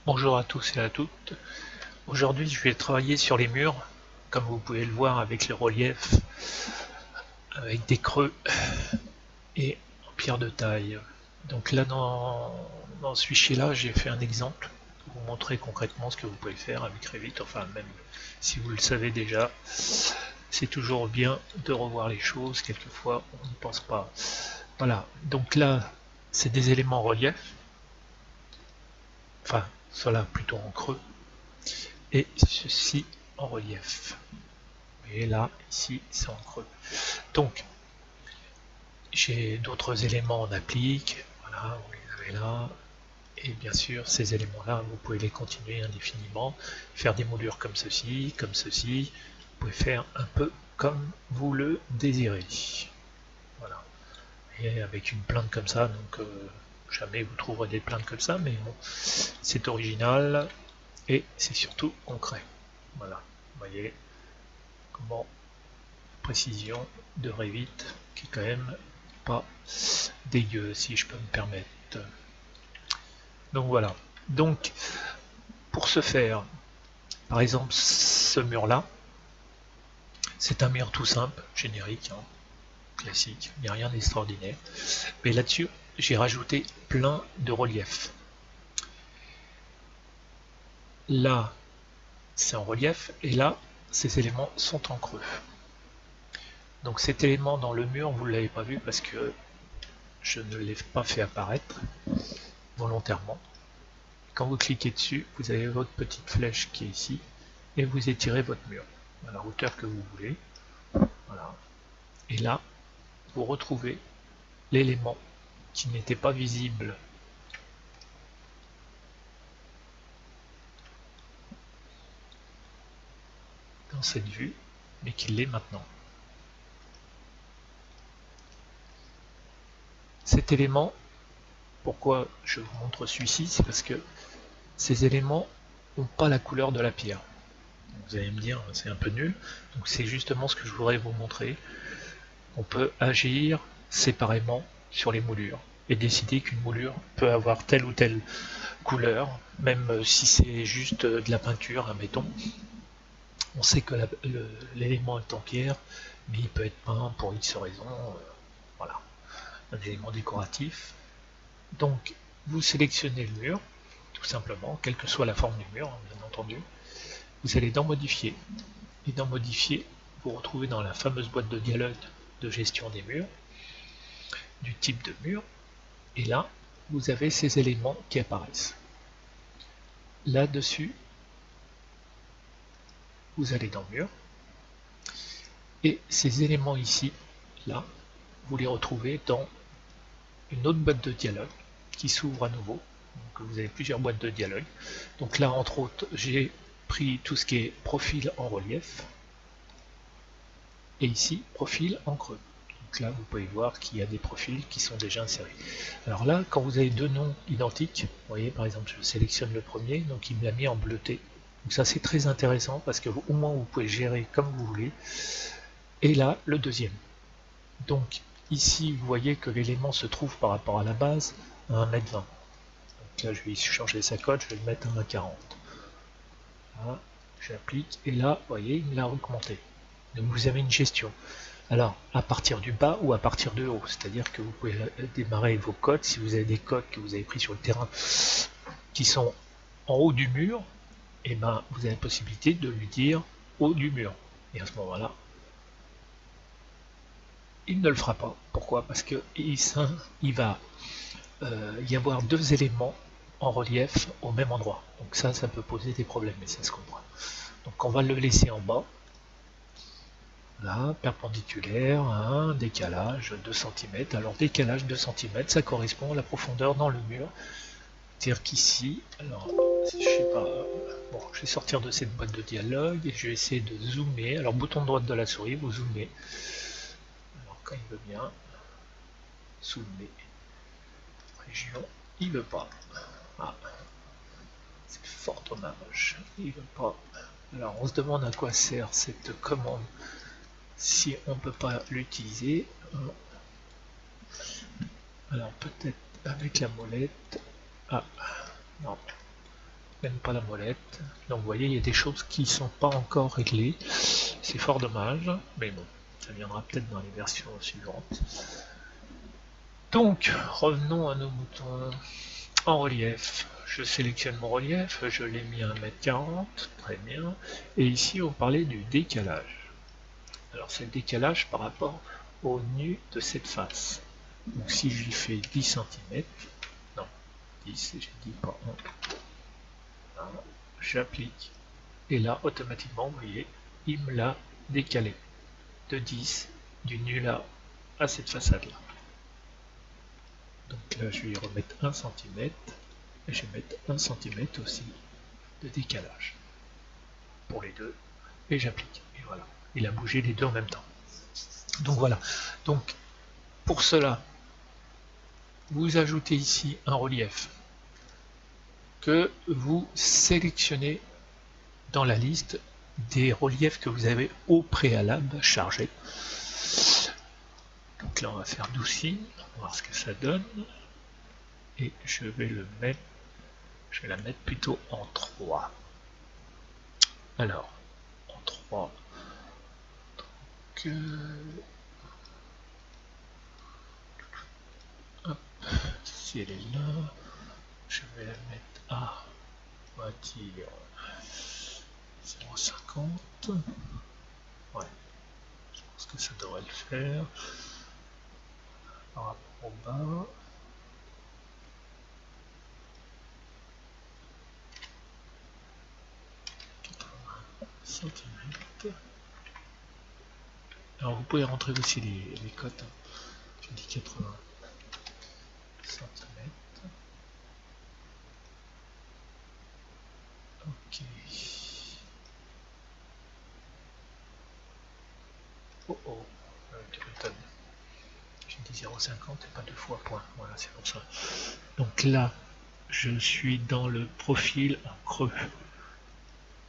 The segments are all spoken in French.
Bonjour à tous et à toutes. Aujourd'hui, je vais travailler sur les murs, comme vous pouvez le voir avec le relief, avec des creux et en pierre de taille. Donc là, dans ce fichier-là, j'ai fait un exemple pour vous montrer concrètement ce que vous pouvez faire avec Revit. Enfin, même si vous le savez déjà, c'est toujours bien de revoir les choses. Quelquefois, on n'y pense pas. Voilà. Donc là, c'est des éléments relief. Enfin, cela plutôt en creux. Et ceci en relief. Et là, ici, c'est en creux. Donc, j'ai d'autres éléments en applique. Voilà, vous les avez là. Et bien sûr, ces éléments-là, vous pouvez les continuer indéfiniment. Faire des moulures comme ceci, comme ceci. Vous pouvez faire un peu comme vous le désirez. Voilà. Et avec une plainte comme ça, donc jamais vous trouverez des plaintes comme ça, mais bon, c'est original et c'est surtout concret. Voilà. Vous voyez comment précision de Revit qui est quand même pas dégueu si je peux me permettre. Donc voilà. Donc pour ce faire, par exemple ce mur là, c'est un mur tout simple, générique, hein, classique, il n'y a rien d'extraordinaire. Mais là-dessus, j'ai rajouté plein de reliefs. Là, c'est en relief et là, ces éléments sont en creux. Donc cet élément dans le mur, vous ne l'avez pas vu parce que je ne l'ai pas fait apparaître volontairement. Quand vous cliquez dessus, vous avez votre petite flèche qui est ici et vous étirez votre mur à la hauteur que vous voulez. Voilà. Et là, vous retrouvez l'élément qui n'était pas visible dans cette vue, mais qui l'est maintenant. Cet élément, pourquoi je vous montre celui-ci, c'est parce que ces éléments n'ont pas la couleur de la pierre. Vous allez me dire, c'est un peu nul. Donc c'est justement ce que je voudrais vous montrer. On peut agir séparément sur les moulures et décider qu'une moulure peut avoir telle ou telle couleur, même si c'est juste de la peinture, admettons. On sait que l'élément est en pierre, mais il peut être peint pour X raisons. Voilà, un élément décoratif. Donc, vous sélectionnez le mur, tout simplement, quelle que soit la forme du mur, bien entendu. Vous allez dans Modifier, et dans Modifier, vous retrouvez dans la fameuse boîte de dialogue de gestion des murs, du type de mur, et là, vous avez ces éléments qui apparaissent. Là-dessus, vous allez dans Mur, et ces éléments ici, là, vous les retrouvez dans une autre boîte de dialogue qui s'ouvre à nouveau. Donc vous avez plusieurs boîtes de dialogue. Donc là, entre autres, j'ai pris tout ce qui est profil en relief, et ici, profil en creux. Donc là, vous pouvez voir qu'il y a des profils qui sont déjà insérés. Alors là, quand vous avez deux noms identiques, vous voyez, par exemple, je sélectionne le premier, donc il me l'a mis en bleuté. Donc ça, c'est très intéressant parce que au moins, vous pouvez gérer comme vous voulez. Et là, le deuxième. Donc ici, vous voyez que l'élément se trouve par rapport à la base à 1,20 m. Donc là, je vais changer sa cote, je vais le mettre à 1,40 m. Voilà, j'applique, et là, vous voyez, il me l'a augmenté. Donc vous avez une gestion. Alors, à partir du bas ou à partir de haut, c'est-à-dire que vous pouvez démarrer vos codes, si vous avez des codes que vous avez pris sur le terrain qui sont en haut du mur, et ben vous avez la possibilité de lui dire haut du mur. Et à ce moment-là, il ne le fera pas. Pourquoi? Parce que il va y avoir deux éléments en relief au même endroit. Donc ça peut poser des problèmes, mais ça se comprend. Donc on va le laisser en bas. Là, perpendiculaire, un décalage 2 cm. Alors décalage 2 cm, ça correspond à la profondeur dans le mur. C'est-à-dire qu'ici, alors, je sais pas, bon, je vais sortir de cette boîte de dialogue et je vais essayer de zoomer. Alors bouton droit de la souris, vous zoomez. Alors quand il veut bien, zoomer. Région, il veut pas. Ah, c'est fort dommage, il veut pas. Alors on se demande à quoi sert cette commande si on ne peut pas l'utiliser. Alors peut-être avec la molette. Ah, non. même pas la molette. Donc vous voyez, il y a des choses qui ne sont pas encore réglées. C'est fort dommage, mais bon, ça viendra peut-être dans les versions suivantes. Donc, revenons à nos moutons. En relief, je sélectionne mon relief, je l'ai mis à 1,40 m, très bien. Et ici, on parlait du décalage. Alors, c'est le décalage par rapport au nu de cette face. Donc, si je lui fais 10 cm, non, 10, j'ai dit pas 1, j'applique. Et là, automatiquement, vous voyez, il me l'a décalé de 10 du nu là à cette façade-là. Donc là, je vais y remettre 1 cm et je vais mettre 1 cm aussi de décalage pour les deux et j'applique. Et voilà, il a bougé les deux en même temps. Donc voilà. Donc pour cela, vous ajoutez ici un relief que vous sélectionnez dans la liste des reliefs que vous avez au préalable chargés. Donc là, on va faire Doucine, on va voir ce que ça donne. Et je vais le mettre, je vais la mettre plutôt en 3. Alors, en 3. Donc, hop, si elle est là, je vais la mettre à, on va dire, 0,50. Ouais, je pense que ça devrait le faire. Par rapport au bas. Centimètres. Alors vous pouvez rentrer aussi les cotes. J'ai dit 80 centimètres. Ok. Oh oh, tu m'étonnes. J'ai dit 0,50 et pas 2 fois point. Voilà, c'est pour ça. Donc là, je suis dans le profil en creux.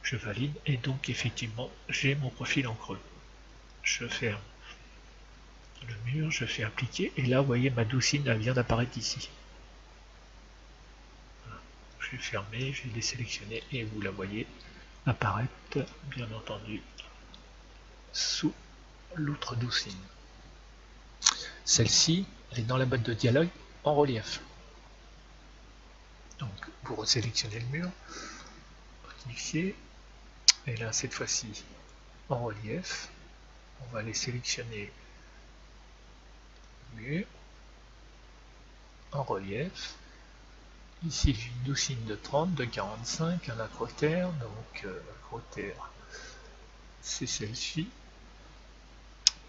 Je valide et donc effectivement, j'ai mon profil en creux. Je ferme le mur, je fais appliquer et là, vous voyez, ma doucine, elle vient d'apparaître ici. Voilà. Je vais fermer, je vais les sélectionner et vous la voyez apparaître, bien entendu, sous l'outre doucine. Celle-ci, elle est dans la boîte de dialogue en relief. Donc, vous resélectionnez le mur, cliquez, et là, cette fois-ci, en relief, on va aller sélectionner le mur, en relief. Ici, j'ai une doucine de 30, de 45, un acrotère, donc acrotère, c'est celle-ci.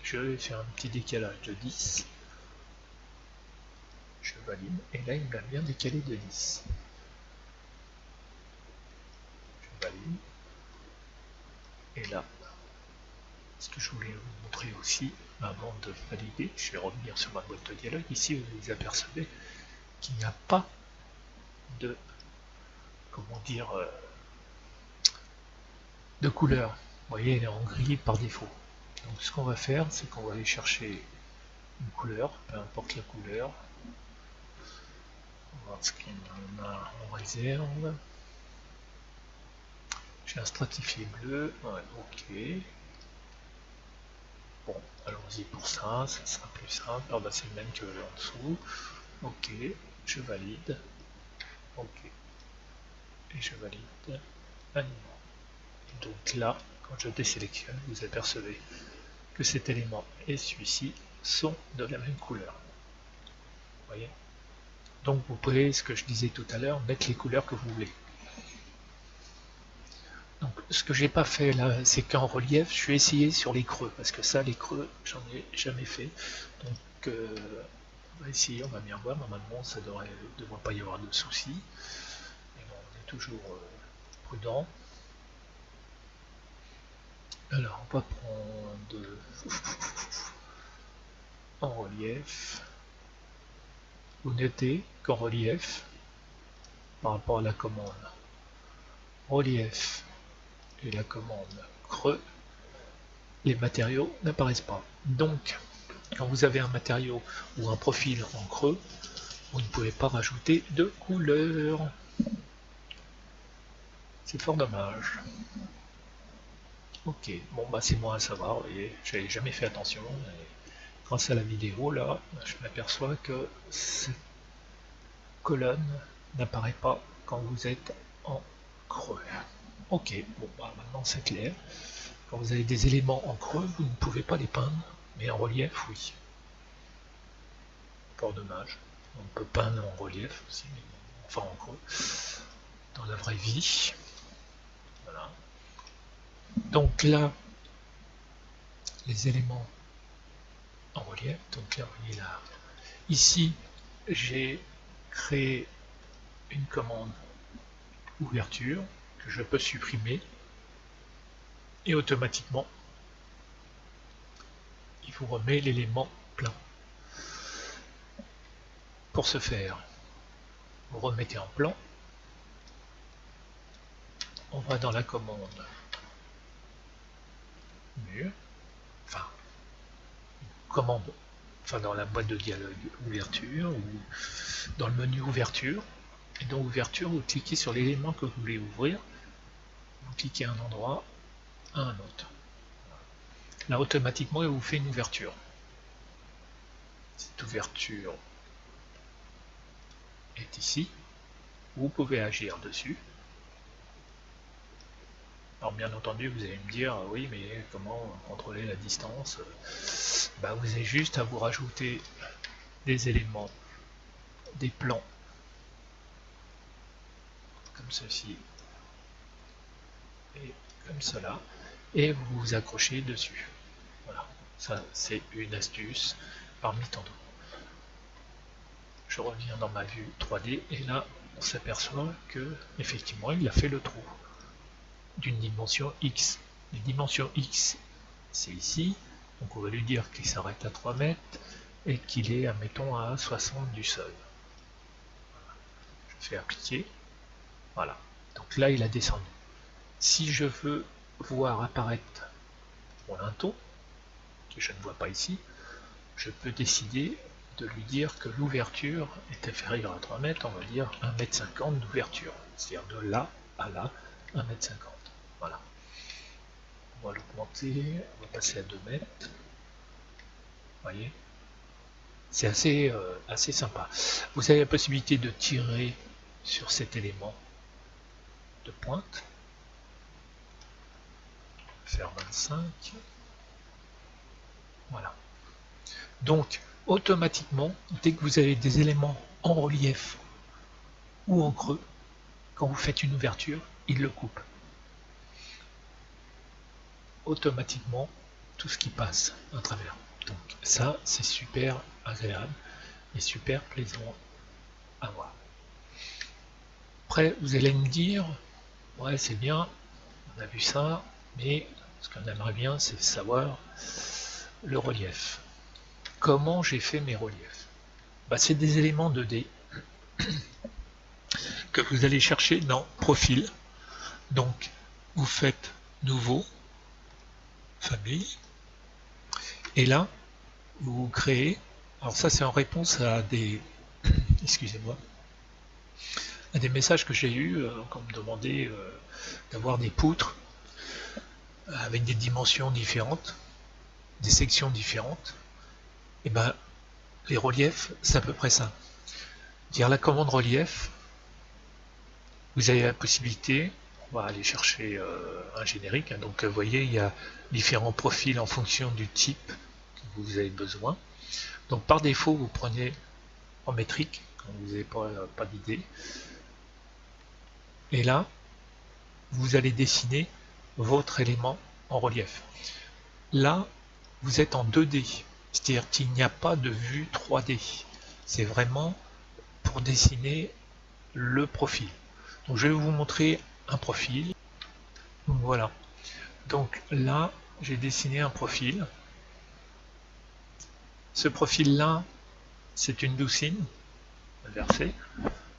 Je vais faire un petit décalage de 10. Je valide, et là, il m'a bien décalé de 10. Je valide. Et là, ce que je voulais vous montrer aussi, avant de valider, je vais revenir sur ma boîte de dialogue. Ici, vous apercevez qu'il n'y a pas de, comment dire, de couleur. Vous voyez, elle est en gris par défaut. Donc ce qu'on va faire, c'est qu'on va aller chercher une couleur, peu importe la couleur. On va voir ce qu'on a en réserve. J'ai un stratifié bleu, ouais, ok. Bon, allons-y pour ça, ça sera plus simple. Ah bah c'est le même que en dessous. Ok, je valide. Ok. Et je valide. Aliment. Et donc là, quand je désélectionne, vous apercevez que cet élément et celui-ci sont de la même couleur. Vous voyez? Donc vous pouvez, ce que je disais tout à l'heure, mettre les couleurs que vous voulez. Donc ce que j'ai pas fait là, c'est qu'en relief, je vais essayer sur les creux, parce que ça, les creux, j'en ai jamais fait. Donc on va essayer, on va bien voir. Normalement, ça devrait pas y avoir de soucis. Mais bon, on est toujours prudent. Alors, on va prendre en relief. Vous notez qu'en relief, par rapport à la commande relief et la commande creux, les matériaux n'apparaissent pas. Donc, quand vous avez un matériau ou un profil en creux, vous ne pouvez pas rajouter de couleur. C'est fort dommage. Ok, bon bah c'est moi à savoir, vous voyez, j'avais jamais fait attention. Et grâce à la vidéo là, je m'aperçois que cette colonne n'apparaît pas quand vous êtes en creux. Ok, bon bah maintenant c'est clair. Quand vous avez des éléments en creux, vous ne pouvez pas les peindre, mais en relief, oui. Fort dommage. On peut peindre en relief aussi, mais enfin en creux, dans la vraie vie. Voilà. Donc là, les éléments en relief, donc là, vous voyez là, ici, j'ai créé une commande ouverture que je peux supprimer et automatiquement, il vous remet l'élément plein. Pour ce faire, vous remettez en plan, on va dans la commande mur, enfin, commande, enfin dans la boîte de dialogue ouverture ou dans le menu ouverture, et dans ouverture, vous cliquez sur l'élément que vous voulez ouvrir, vous cliquez à un endroit, à un autre. Là, automatiquement, il vous fait une ouverture. Cette ouverture est ici. Vous pouvez agir dessus. Alors bien entendu, vous allez me dire, oui, mais comment contrôler la distance? Bah, vous avez juste à vous rajouter des éléments, des plans, comme ceci, et comme cela, et vous vous accrochez dessus. Voilà, ça c'est une astuce parmi tant d'autres. Je reviens dans ma vue 3D, et là, on s'aperçoit que effectivement, il a fait le trou d'une dimension X. Les dimensions X, c'est ici, donc on va lui dire qu'il s'arrête à 3 mètres et qu'il est, admettons, à 60 du sol. Je fais appliquer, voilà. Donc là, il a descendu. Si je veux voir apparaître mon linteau, que je ne vois pas ici, je peux décider de lui dire que l'ouverture est inférieure à 3 mètres, on va dire 1,50 m d'ouverture, c'est-à-dire de là à là, 1,50 m. Voilà. On va l'augmenter, on va passer à 2 mètres. Vous voyez, c'est assez sympa. Vous avez la possibilité de tirer sur cet élément de pointe, faire 25. Voilà. Donc, automatiquement, dès que vous avez des éléments en relief ou en creux, quand vous faites une ouverture, il le coupe. Automatiquement, tout ce qui passe à travers. Donc ça, c'est super agréable et super plaisant à voir. Après, vous allez me dire, ouais, c'est bien, on a vu ça, mais ce qu'on aimerait bien, c'est savoir le relief. Comment j'ai fait mes reliefs? Bah, c'est des éléments 2D que vous allez chercher dans Profil. Donc, vous faites Nouveau, Famille, et là, vous créez. Alors ça, c'est en réponse à des, excusez-moi, à des messages que j'ai eus quand on me demandait d'avoir des poutres avec des dimensions différentes, des sections différentes. Et ben, les reliefs, c'est à peu près ça. Dire la commande relief, vous avez la possibilité, on va aller chercher un générique, hein, donc vous voyez, il y a différents profils en fonction du type que vous avez besoin. Donc par défaut, vous prenez en métrique, quand vous n'avez pas d'idée. Et là, vous allez dessiner votre élément en relief. Là, vous êtes en 2D, c'est-à-dire qu'il n'y a pas de vue 3D. C'est vraiment pour dessiner le profil. Donc je vais vous montrer un profil. Donc voilà. Donc là, j'ai dessiné un profil. Ce profil-là, c'est une doucine inversée.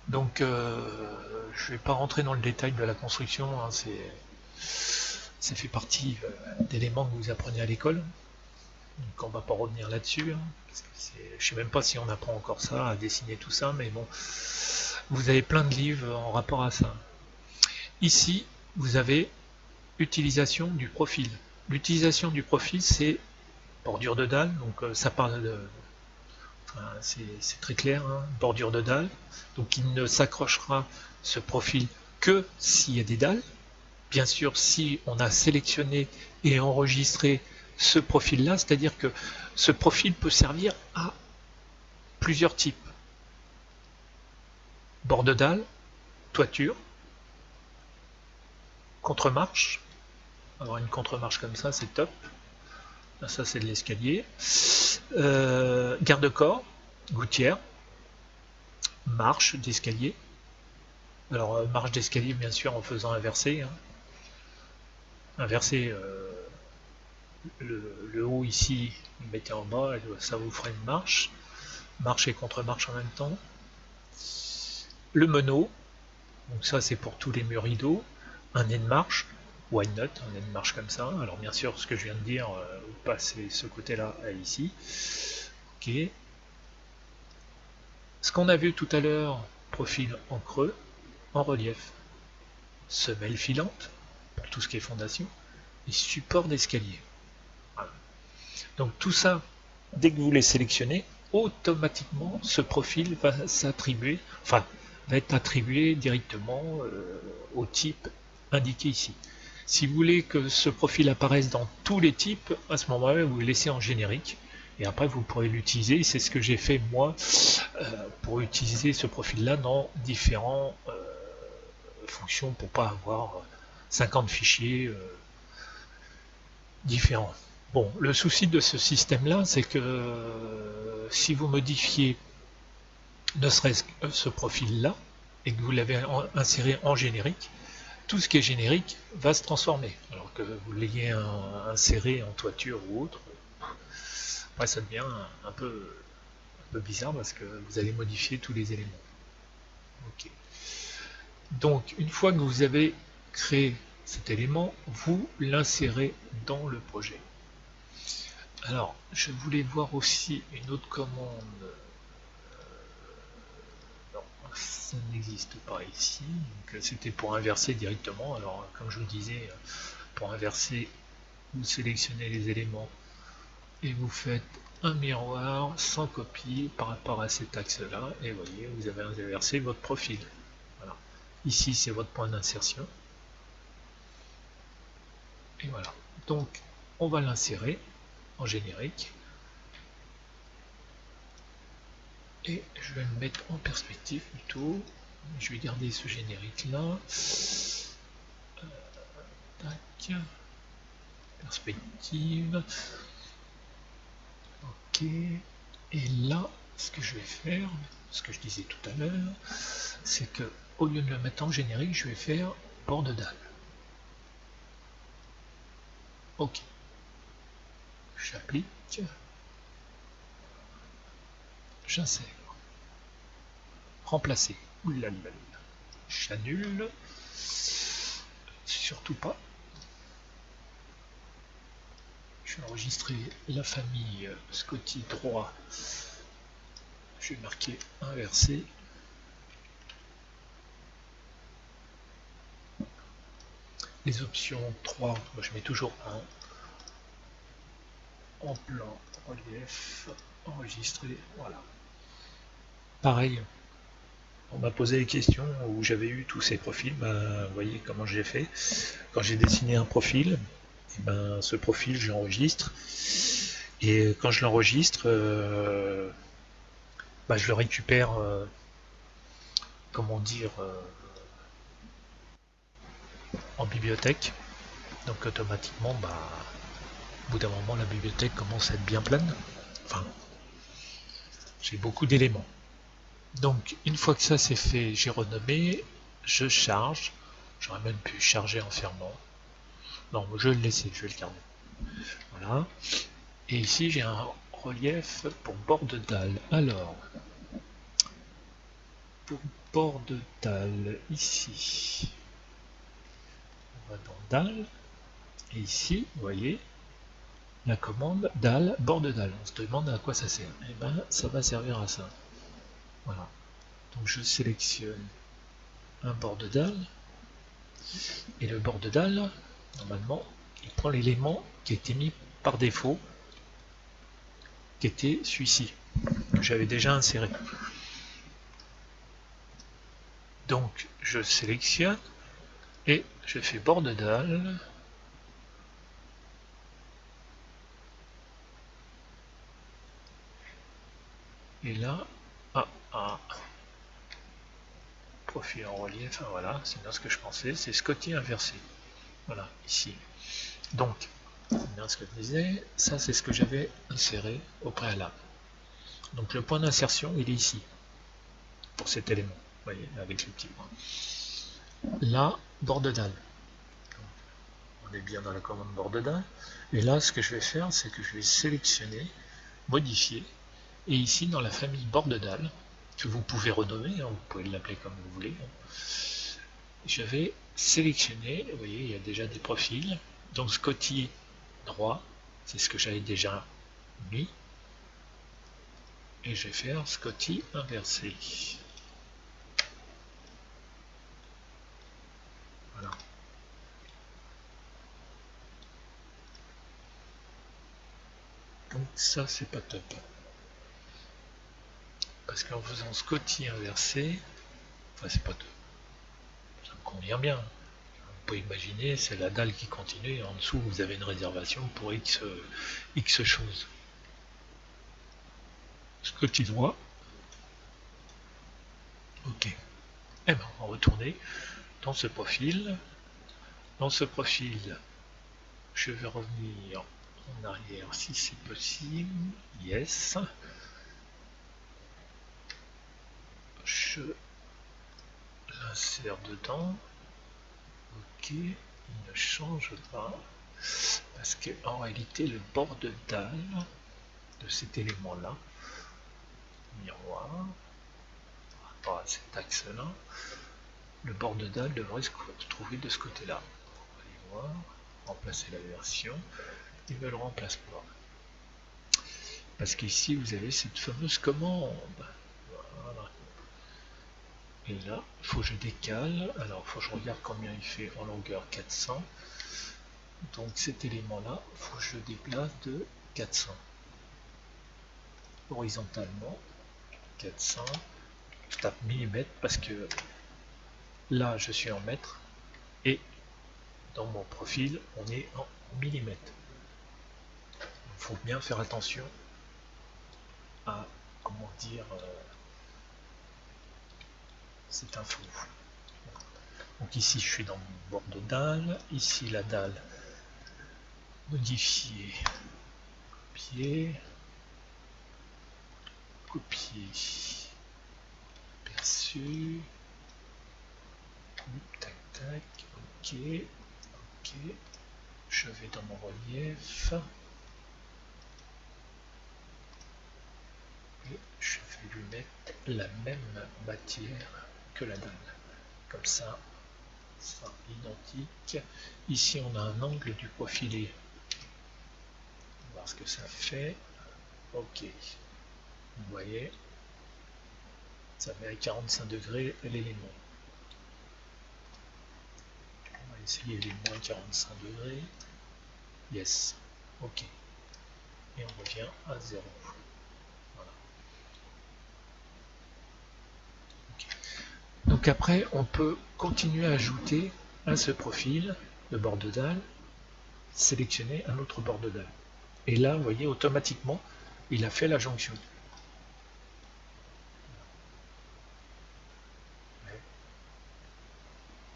Donc je ne vais pas rentrer dans le détail de la construction, hein, ça fait partie d'éléments que vous apprenez à l'école. Donc on ne va pas revenir là-dessus. Hein, je ne sais même pas si on apprend encore ça, à dessiner tout ça, mais bon, vous avez plein de livres en rapport à ça. Ici, vous avez utilisation du profil. L'utilisation du profil, c'est bordure de dalle, donc ça parle de... Enfin, c'est très clair, hein, bordure de dalle. Donc il ne s'accrochera ce profil que s'il y a des dalles. Bien sûr, si on a sélectionné et enregistré ce profil-là, c'est-à-dire que ce profil peut servir à plusieurs types. Bord de dalle, toiture, contre-marche. Avoir une contre-marche comme ça, c'est top. Ça, c'est de l'escalier. Garde-corps, gouttière, marche d'escalier. Alors, marche d'escalier, bien sûr, en faisant inverser. Hein. Inverser le haut ici, vous le mettez en bas, ça vous fera une marche. Marche et contre-marche en même temps. Le meneau, donc ça c'est pour tous les murs rideaux. Un nez de marche, why not, un nez de marche comme ça. Alors bien sûr, ce que je viens de dire, vous passez ce côté-là à ici. Ok. Ce qu'on a vu tout à l'heure, profil en creux, en relief. Semelle filante, pour tout ce qui est fondation, et support d'escalier. Voilà. Donc tout ça, dès que vous les sélectionnez, automatiquement ce profil va s'attribuer, enfin va être attribué directement au type indiqué ici. Si vous voulez que ce profil apparaisse dans tous les types, à ce moment-là, vous le laissez en générique. Et après, vous pourrez l'utiliser. C'est ce que j'ai fait moi pour utiliser ce profil-là dans différentes fonctions pour pas avoir 50 fichiers différents. Bon, le souci de ce système-là, c'est que si vous modifiez ne serait-ce que ce profil-là, et que vous l'avez inséré en générique, tout ce qui est générique va se transformer. Alors que vous l'ayez inséré en toiture ou autre, après ça devient un peu bizarre parce que vous allez modifier tous les éléments. Okay. Donc, une fois que vous avez créé cet élément, vous l'insérez dans le projet. Alors, je voulais voir aussi une autre commande. Non, ça n'existe pas ici. C'était pour inverser directement. Alors, comme je vous disais, pour inverser, vous sélectionnez les éléments et vous faites un miroir sans copie par rapport à cet axe-là. Et vous voyez, vous avez inversé votre profil. Voilà. Ici, c'est votre point d'insertion. Et voilà. Donc, on va l'insérer en générique. Et je vais le mettre en perspective plutôt. Je vais garder ce générique là. Tac. Perspective. Ok. Et là, ce que je vais faire, ce que je disais tout à l'heure, c'est que au lieu de le mettre en générique, je vais faire bord de dalle. Ok. J'applique. J'insère. Remplacer. Oulala. J'annule. Surtout pas. Je vais enregistrer la famille Scotty droit. Je vais marquer inversé. Les options 3, moi je mets toujours 1. En plan, relief, enregistrer, voilà. Pareil, on m'a posé des questions où j'avais eu tous ces profils, ben, vous voyez comment j'ai fait. Quand j'ai dessiné un profil, et ben, ce profil j'enregistre. Et quand je l'enregistre, ben, je le récupère, comment dire, en bibliothèque. Donc automatiquement, bah, au bout d'un moment, la bibliothèque commence à être bien pleine. Enfin, j'ai beaucoup d'éléments. Donc, une fois que ça c'est fait, j'ai renommé, je charge. J'aurais même pu charger en fermant. Non, je vais le laisser, je vais le garder. Voilà. Et ici, j'ai un relief pour bord de dalle. Alors, pour bord de dalle, ici, on va dans dalle. Et ici, vous voyez, la commande dalle, bord de dalle. On se demande à quoi ça sert. Et ben, ça va servir à ça. Voilà. Donc, je sélectionne un bord de dalle. Et le bord de dalle, normalement, il prend l'élément qui a été mis par défaut, qui était celui-ci, que j'avais déjà inséré. Donc je sélectionne et je fais bord de dalle. Et là, profil en relief, enfin voilà, c'est bien ce que je pensais, c'est Scotty inversé. Voilà, ici. Donc, c'est bien ce que je disais, ça c'est ce que j'avais inséré au préalable. Donc le point d'insertion, il est ici, pour cet élément, vous voyez, avec le petit point. Là, bord de dalle. On est bien dans la commande bord de dalle. Et là, ce que je vais faire, c'est que je vais sélectionner, modifier, et ici, dans la famille bord de dalle, que vous pouvez renommer, hein, vous pouvez l'appeler comme vous voulez, je vais sélectionner, vous voyez, il y a déjà des profils. Donc Scotty droit, c'est ce que j'avais déjà mis. Et je vais faire Scotty inversé. Voilà. Donc ça, c'est pas top. Parce qu'en faisant Scotty inversé, enfin c'est pas top. Ça me convient bien. Vous pouvez imaginer, c'est la dalle qui continue et en dessous vous avez une réservation pour X choses. Scotty droit. Ok. Et bien on va retourner dans ce profil. Dans ce profil, je vais revenir en arrière si c'est possible. Yes. Je l'insère dedans. Ok. Il ne change pas. Parce qu'en réalité, le bord de dalle de cet élément-là, miroir, par rapport à cet axe-là, le bord de dalle devrait se trouver de ce côté-là. On va aller voir, remplacer la version, il ne me le remplace pas. Parce qu'ici, vous avez cette fameuse commande. Voilà. Et là, il faut que je décale. Alors, il faut que je regarde combien il fait en longueur, 400. Donc cet élément-là, il faut que je déplace de 400. Horizontalement, 400. Je tape millimètres parce que là, je suis en mètres. Et dans mon profil, on est en millimètres. Il faut bien faire attention à, comment dire, cette info. Donc ici, je suis dans mon bord de dalle. Ici, la dalle modifier, copier, copier, perçu, tac tac, ok, ok, je vais dans mon relief, et je vais lui mettre la même matière que la dalle, comme ça, ça identique. Ici on a un angle du profilé, on va voir ce que ça fait, ok, vous voyez, ça met à 45 degrés l'élément. On va essayer les moins 45 degrés. Yes. Ok. Et on revient à 0. Voilà. Okay. Donc après, on peut continuer à ajouter à ce profil de bord de dalle, sélectionner un autre bord de dalle. Et là, vous voyez, automatiquement, il a fait la jonction.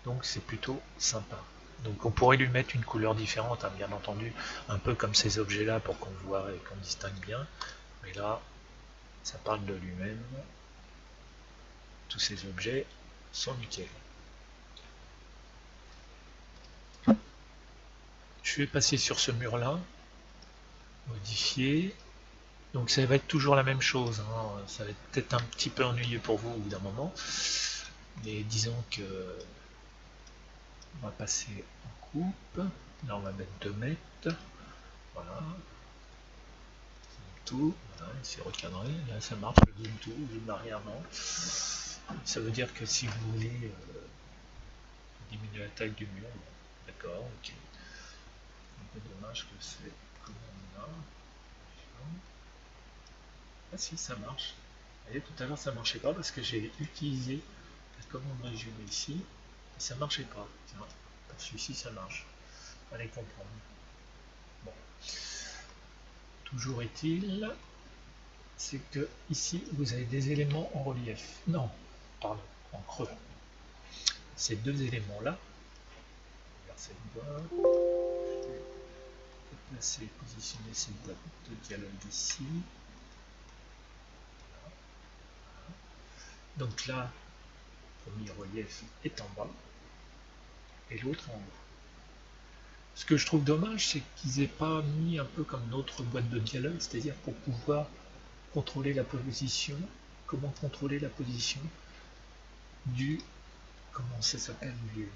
Donc c'est plutôt sympa. Donc on pourrait lui mettre une couleur différente, hein, bien entendu, un peu comme ces objets-là pour qu'on voit et qu'on distingue bien. Mais là, ça parle de lui-même. Tous ces objets sont nickel. Je vais passer sur ce mur-là, modifier. Donc ça va être toujours la même chose. Hein. Ça va être peut-être un petit peu ennuyeux pour vous au bout d'un moment. Mais disons que on va passer en coupe. Là on va mettre 2 mètres. Voilà. Tout. Voilà, c'est recadré. Là ça marche le zoom tout, zoom arrière non. Ça veut dire que si vous voulez diminuer la taille du mur. D'accord, ok. Un peu dommage que c'est comme on a. Ah si, ça marche. Vous voyez, tout à l'heure ça marchait pas parce que j'ai utilisé la commande régionale ici et ça marchait pas. Tiens, pour celui-ci ça marche. Allez comprendre. Bon. Toujours est-il, c'est que ici vous avez des éléments en relief. Non, pardon, en creux. Ces deux éléments-là, cette boîte, je vais placer, positionner cette boîte de dialogue ici. Donc là, le premier relief est en bas et l'autre en haut. Ce que je trouve dommage, c'est qu'ils n'aient pas mis un peu comme notre boîte de dialogue, c'est-à-dire pour pouvoir contrôler la position, comment contrôler la position du, comment ça s'appelle, du,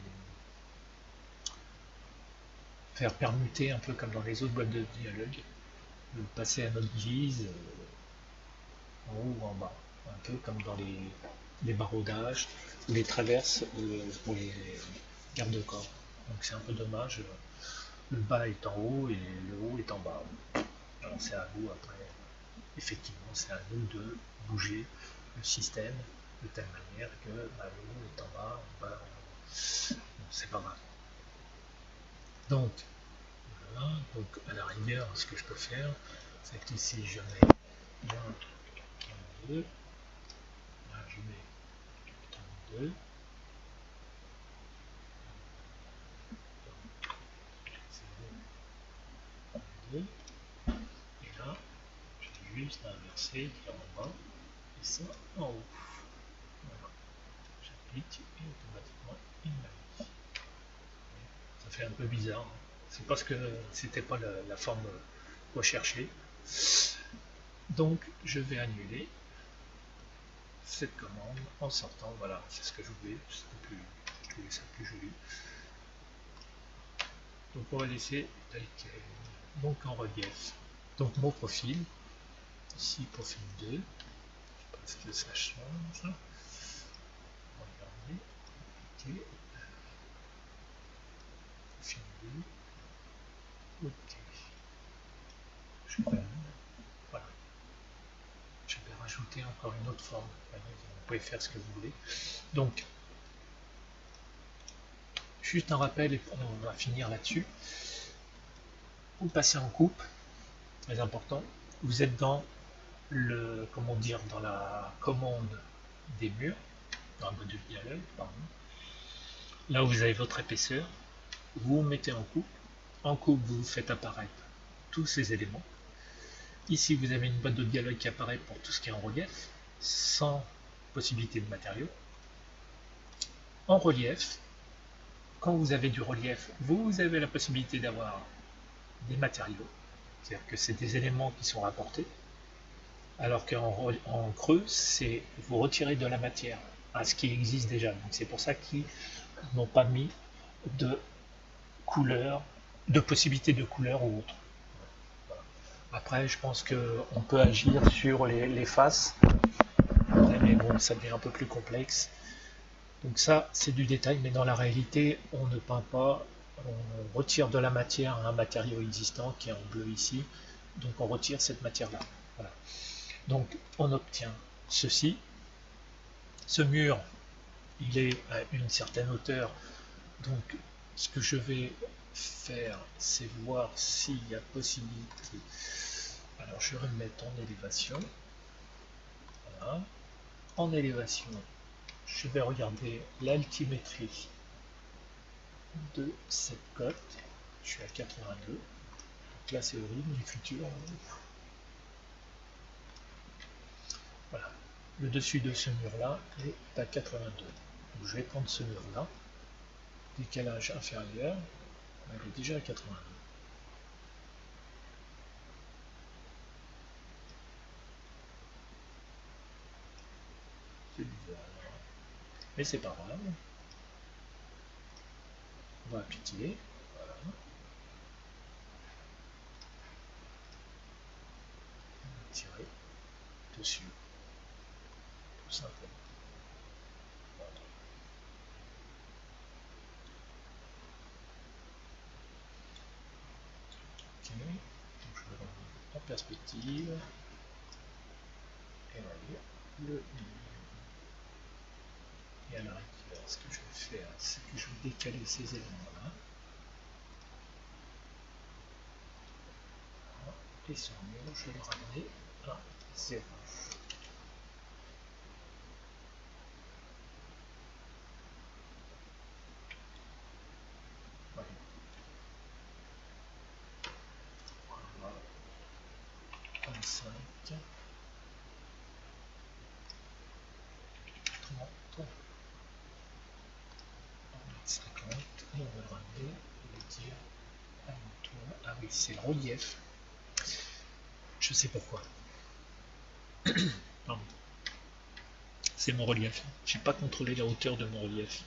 faire permuter un peu comme dans les autres boîtes de dialogue, de passer à notre guise, en haut ou en bas, un peu comme dans les baraudages ou les traverses pour les garde-corps. Donc c'est un peu dommage, le bas est en haut et le haut est en bas. Alors c'est à vous après, effectivement c'est à nous de bouger le système de telle manière que le haut est en bas, c'est pas grave. Donc, voilà, donc à la rigueur, ce que je peux faire, c'est que ici je mets moins 32, là je mets 32, et là, j'ai juste à inverser, dire en bas, et ça en haut. Voilà, j'applique et automatiquement il m'a mis. Ça fait un peu bizarre, hein. C'est parce que c'était pas la forme recherchée. Donc je vais annuler cette commande en sortant. Voilà, c'est ce que je voulais. Je trouvais ça plus joli. Donc on va laisser tel quel. Donc en relief. Donc mon profil. Ici profil 2. Parce que ça change. Regardez. Ok. Profil 2. Ok. Je vais, voilà. Je vais rajouter encore une autre forme. Vous pouvez faire ce que vous voulez. Donc juste un rappel et on va finir là-dessus. Vous passez en coupe, très important. Vous êtes dans le, comment dire, dans la commande des murs, dans le mode de dialogue, pardon. Là où vous avez votre épaisseur, vous mettez en coupe. En coupe, vous faites apparaître tous ces éléments. Ici, vous avez une boîte de dialogue qui apparaît pour tout ce qui est en relief, sans possibilité de matériaux. En relief, quand vous avez du relief, vous avez la possibilité d'avoir des matériaux, c'est-à-dire que c'est des éléments qui sont rapportés, alors qu'en creux, c'est vous retirez de la matière à ce qui existe déjà. Donc c'est pour ça qu'ils n'ont pas mis de couleur, de possibilité de couleur ou autre. Après, je pense qu'on peut agir sur les faces, mais bon, ça devient un peu plus complexe. Donc ça, c'est du détail, mais dans la réalité, on ne peint pas, on retire de la matière à un matériau existant qui est en bleu ici, donc on retire cette matière-là. Voilà. Donc on obtient ceci. Ce mur, il est à une certaine hauteur, donc ce que je vais faire, c'est voir s'il y a possibilité. Alors je vais remettre en élévation. Voilà. En élévation, je vais regarder l'altimétrie de cette cote. Je suis à 82. Donc là, c'est horrible du futur. Voilà. Le dessus de ce mur-là est à 82. Donc je vais prendre ce mur-là. Décalage inférieur. Elle est déjà à 82. C'est bizarre. Mais c'est pas grave. On va appliquer. Voilà. Tirer dessus. Tout simplement. Voilà. perspective. Et voyez le et à la rigueur, ce que je vais faire, c'est que je vais décaler ces éléments-là. Et sur le mur, je vais le ramener à 0. Voilà. Voilà. 25, 30, 50, et on va le ramener et le dire à toi. Ah oui, c'est le relief. Je sais pourquoi. Pardon. C'est mon relief. J'ai pas contrôlé la hauteur de mon relief.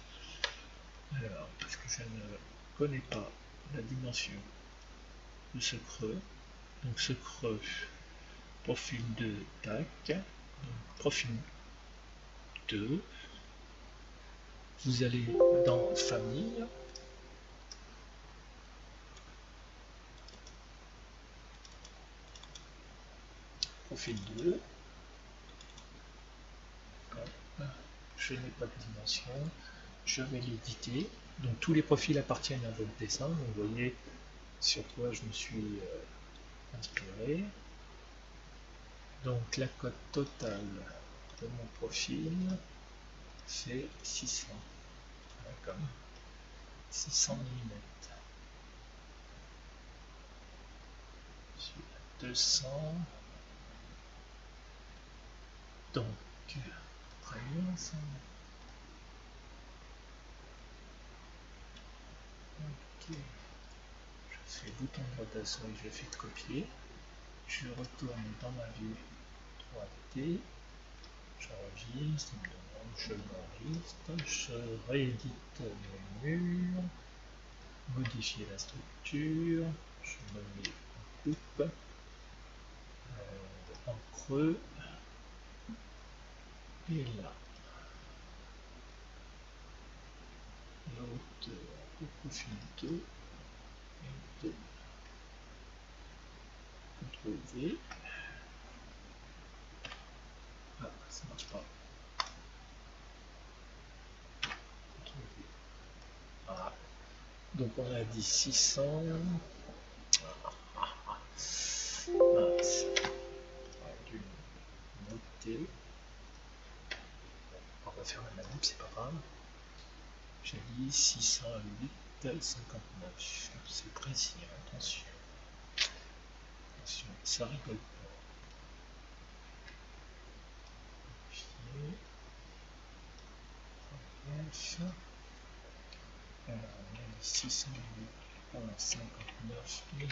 Alors, parce que je ne connais pas la dimension de ce creux. Donc ce creux, profil 2, tac. Donc, profil 2. Vous allez dans famille. Profil 2. Je n'ai pas de dimension. Je vais l'éditer. Donc tous les profils appartiennent à votre dessin. Donc, vous voyez sur quoi je me suis inspiré. Donc la cote totale de mon profil, c'est 600. D'accord. 600 mm. Sur 200. Donc, très bien ça. Ok. Je fais bouton droit de la souris, je fais de copier. Je retourne dans ma vue 3D. J'enregistre, je m'enregistre, je réédite mes murs, modifier la structure, je me mets en coupe, en creux, et là, la hauteur au profil 2, et 2, CTRL V, ah, ça marche pas, CTRL V, voilà, donc on a dit 600, mince, on a dû noter, on va faire la manip, c'est pas grave. J'ai dit 608,59. C'est précis, attention. Attention, ça rigole pas. Alors, on a 608,59 mm.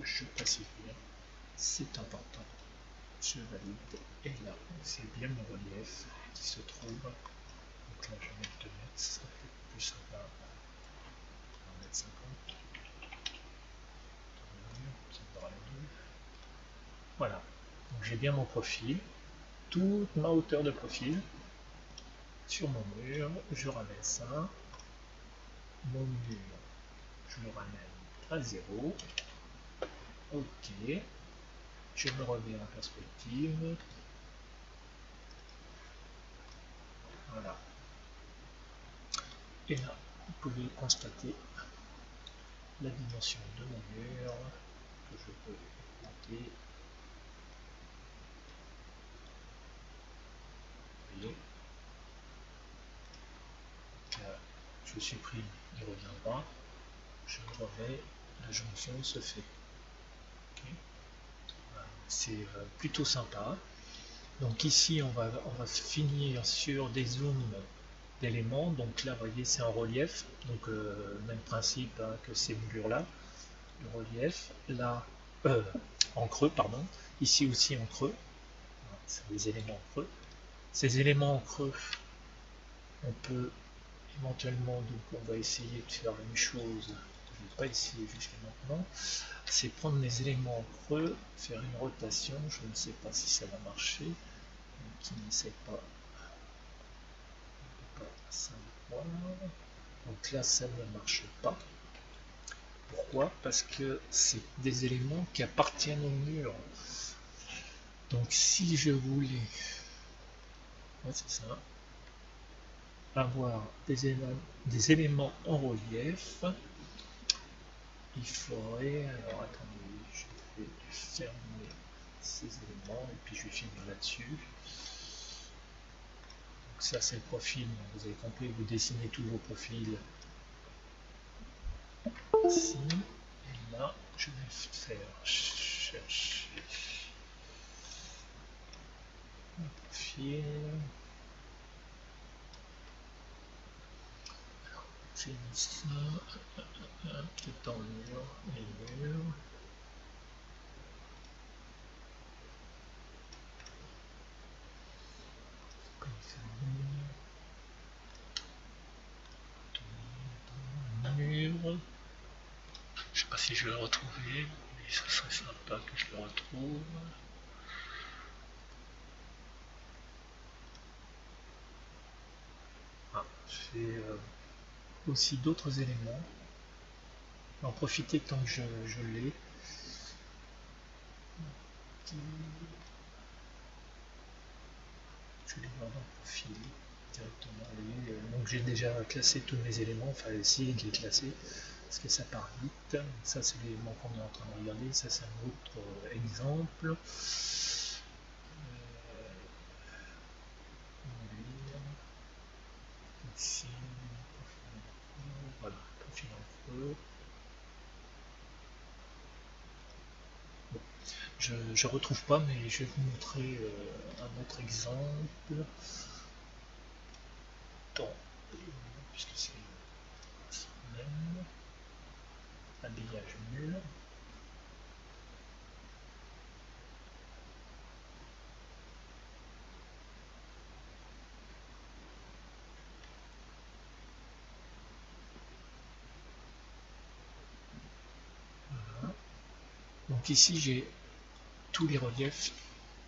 Je pacifie. C'est important. Je valide. Et là, c'est bien mon relief qui se trouve. Donc là, je vais mettre 2 mètres. Ça sera peut-être plus sympa. 1,50 m. Voilà. Donc j'ai bien mon profil. Toute ma hauteur de profil sur mon mur, je ramène ça, mon mur, je le ramène à 0, ok, je me remets en perspective, voilà, et là, vous pouvez constater la dimension de mon mur, que je peux augmenter, vous voyez, là, je supprime, il ne revient pas, je me remets, la jonction se fait. Okay. C'est plutôt sympa. Donc ici on va finir sur des zooms d'éléments. Donc là vous voyez c'est en relief. Donc même principe hein, que ces moulures là. Le relief. Là en creux pardon. Ici aussi en creux. C'est des éléments en creux. Ces éléments en creux on peut éventuellement donc on va essayer de faire une chose que je n'ai pas essayé jusqu'à maintenant. C'est prendre les éléments en creux, faire une rotation. Je ne sais pas si ça va marcher. Qui n'essaie pas, savoir. Donc là ça ne marche pas. Pourquoi? Parce que c'est des éléments qui appartiennent au mur. Donc si je voulais, ouais, c'est ça, avoir des éléments en relief, il faudrait, alors attendez, je vais fermer ces éléments et puis je vais finir là-dessus. Donc ça c'est le profil, vous avez compris, vous dessinez tous vos profils ici, et là je vais faire chercher un profil. J'ai mis ça, peut-être dans le mur, les murs. Mur. Je sais pas si je vais le retrouver, mais ça serait sympa que je le retrouve. Ah, j'ai aussi d'autres éléments. Je vais en profiter tant que je l'ai. Je vais les voir dans le profil directement. Donc j'ai déjà classé tous mes éléments, enfin essayer de les classer, parce que ça part vite. Ça c'est l'élément qu'on est en train de regarder, ça c'est un autre exemple. Ici, voilà, profil en feu. Bon. Je ne retrouve pas, mais je vais vous montrer un autre exemple. Puisque c'est le même habillage mur. Voilà. Donc ici j'ai tous les reliefs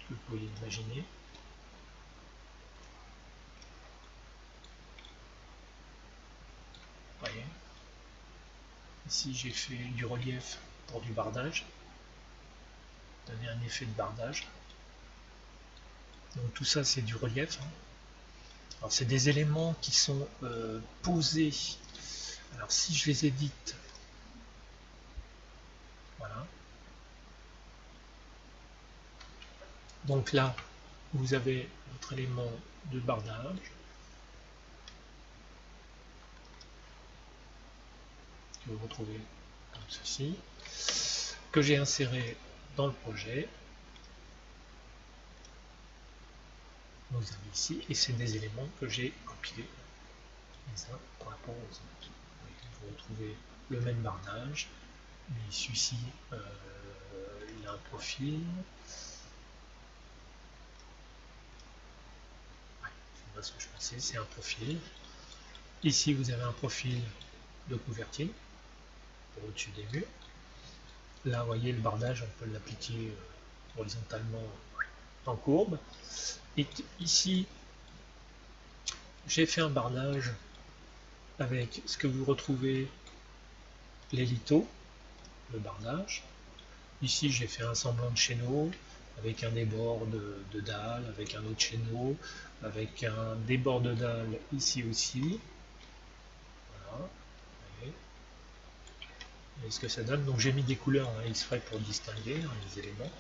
que vous pouvez imaginer. Voyez. Ici j'ai fait du relief pour du bardage, donner un effet de bardage. Donc tout ça c'est du relief. Alors c'est des éléments qui sont posés. Alors si je les édite, voilà. Donc là vous avez votre élément de bardage. Que vous retrouvez comme ceci, que j'ai inséré dans le projet. Vous avez ici, et c'est des éléments que j'ai copiés les uns par rapport aux autres. Vous retrouvez le même bardage, mais celui-ci, il a un profil. Ouais, c'est pas ce que je pensais, c'est un profil. Ici, vous avez un profil de couverture pour au-dessus des murs. Là, vous voyez, le bardage, on peut l'appliquer horizontalement en courbe. Et ici, j'ai fait un bardage avec ce que vous retrouvez, les lithos, le bardage. Ici, j'ai fait un semblant de chéneau avec un débord de dalle, avec un autre chéneau, avec un débord de dalle ici aussi. Voilà. Et ce que ça donne. Donc j'ai mis des couleurs en exprès pour distinguer les éléments.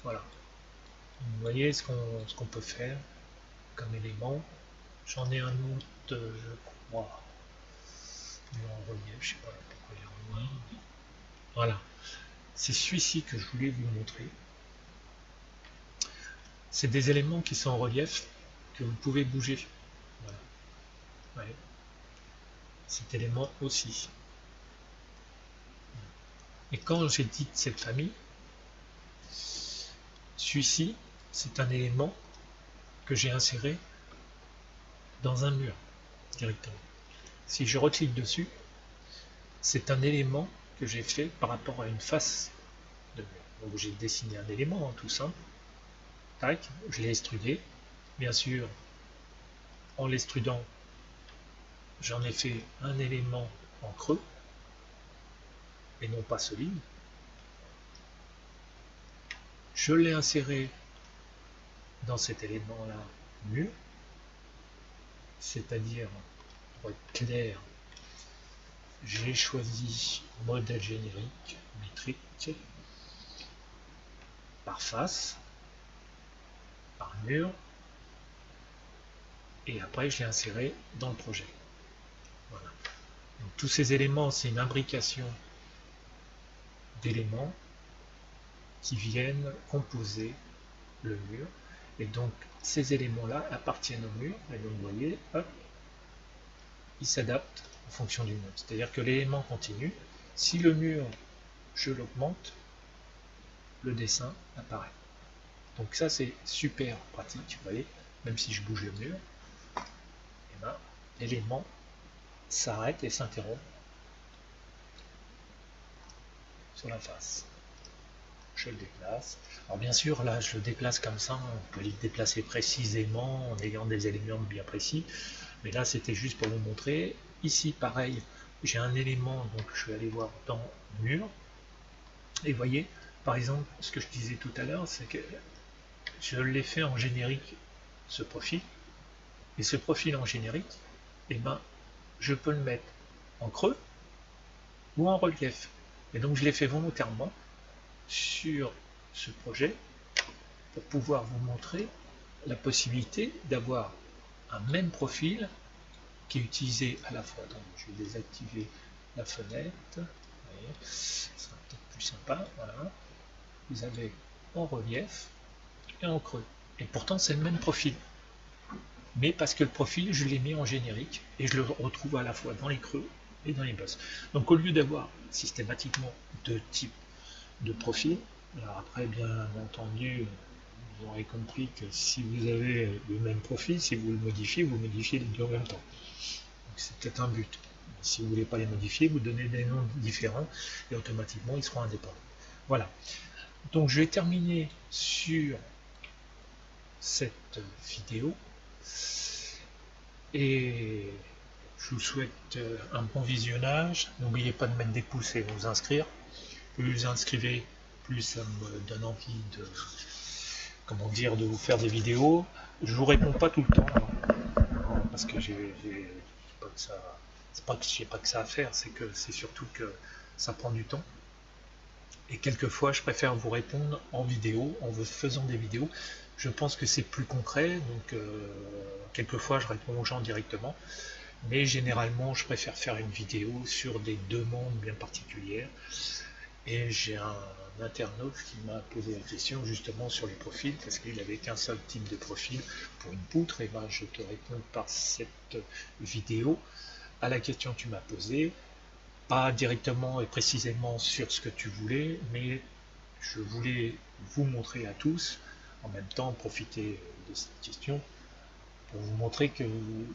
Voilà. Donc, vous voyez ce qu'on peut faire comme élément. J'en ai un autre, je crois, en relief, je sais pas pourquoi il est en noir. Voilà. C'est celui-ci que je voulais vous montrer. C'est des éléments qui sont en relief que vous pouvez bouger. Voilà. Ouais. Cet élément aussi. Et quand j'édite cette famille, celui-ci, c'est un élément que j'ai inséré dans un mur directement. Si je reclique dessus, c'est un élément que j'ai fait par rapport à une face de mur. Donc j'ai dessiné un élément, tout simple. Tac, je l'ai extrudé. Bien sûr, en l'extrudant, j'en ai fait un élément en creux. et non pas solide. Je l'ai inséré dans cet élément-là, mur, c'est-à-dire, pour être clair, j'ai choisi modèle générique, métrique, par face, par mur, et après je l'ai inséré dans le projet. Voilà. Donc, tous ces éléments, c'est une imbrication d'éléments qui viennent composer le mur. Et donc ces éléments-là appartiennent au mur. Et donc vous voyez, hop, ils s'adaptent en fonction du mur. C'est-à-dire que l'élément continue. Si le mur, je l'augmente, le dessin apparaît. Donc ça c'est super pratique, vous voyez, même si je bouge le mur, et ben, l'élément s'arrête et s'interrompt sur la face. Je le déplace. Alors bien sûr, là, je le déplace comme ça, on peut le déplacer précisément en ayant des éléments bien précis, mais là, c'était juste pour vous montrer. Ici, pareil, j'ai un élément, donc je vais aller voir dans mur, et vous voyez, par exemple, ce que je disais tout à l'heure, c'est que je l'ai fait en générique, ce profil, et ce profil en générique, et ben, je peux le mettre en creux ou en relief. Et donc, je l'ai fait volontairement sur ce projet pour pouvoir vous montrer la possibilité d'avoir un même profil qui est utilisé à la fois. Donc, je vais désactiver la fenêtre. Vous voyez, ce sera peut-être plus sympa. Voilà. Vous avez en relief et en creux. Et pourtant, c'est le même profil. Mais parce que le profil, je l'ai mis en générique et je le retrouve à la fois dans les creux et dans les bosses. Donc, au lieu d'avoir systématiquement deux types de profil. Alors après, bien entendu, vous aurez compris que si vous avez le même profil, si vous le modifiez, vous modifiez les deux en même temps. C'est peut-être un but. Si vous ne voulez pas les modifier, vous donnez des noms différents et automatiquement ils seront indépendants. Voilà. Donc je vais terminer sur cette vidéo et je vous souhaite un bon visionnage. N'oubliez pas de mettre des pouces et de vous inscrire. Plus vous inscrivez, plus ça me donne envie de, comment dire, de vous faire des vidéos. Je vous réponds pas tout le temps, hein, parce que c'est pas que j'ai pas que ça à faire, c'est que c'est surtout que ça prend du temps. Et quelquefois, je préfère vous répondre en vidéo, en vous faisant des vidéos. Je pense que c'est plus concret, donc quelquefois je réponds aux gens directement. Mais généralement, je préfère faire une vidéo sur des demandes bien particulières. Et j'ai un internaute qui m'a posé la question justement sur les profils, parce qu'il n'avait qu'un seul type de profil pour une poutre. Et ben, je te réponds par cette vidéo à la question que tu m'as posée, pas directement et précisément sur ce que tu voulais, mais je voulais vous montrer à tous, en même temps profiter de cette question, pour vous montrer que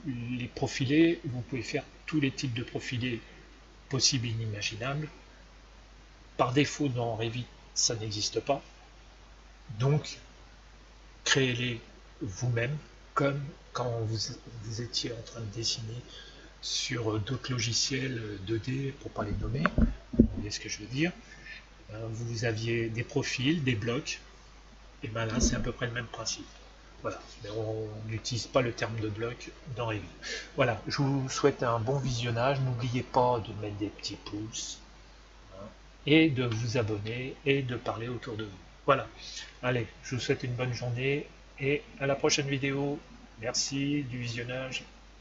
les profilés, vous pouvez faire tous les types de profilés possibles et inimaginables. Par défaut, dans Revit, ça n'existe pas. Donc, créez-les vous-même, comme quand vous étiez en train de dessiner sur d'autres logiciels 2D, pour ne pas les nommer, vous voyez ce que je veux dire. Vous aviez des profils, des blocs, et bien là, c'est à peu près le même principe. Voilà, mais on n'utilise pas le terme de bloc dans Revit. Voilà, je vous souhaite un bon visionnage. N'oubliez pas de mettre des petits pouces, et de vous abonner et de parler autour de vous. Voilà, allez, je vous souhaite une bonne journée et à la prochaine vidéo. Merci du visionnage.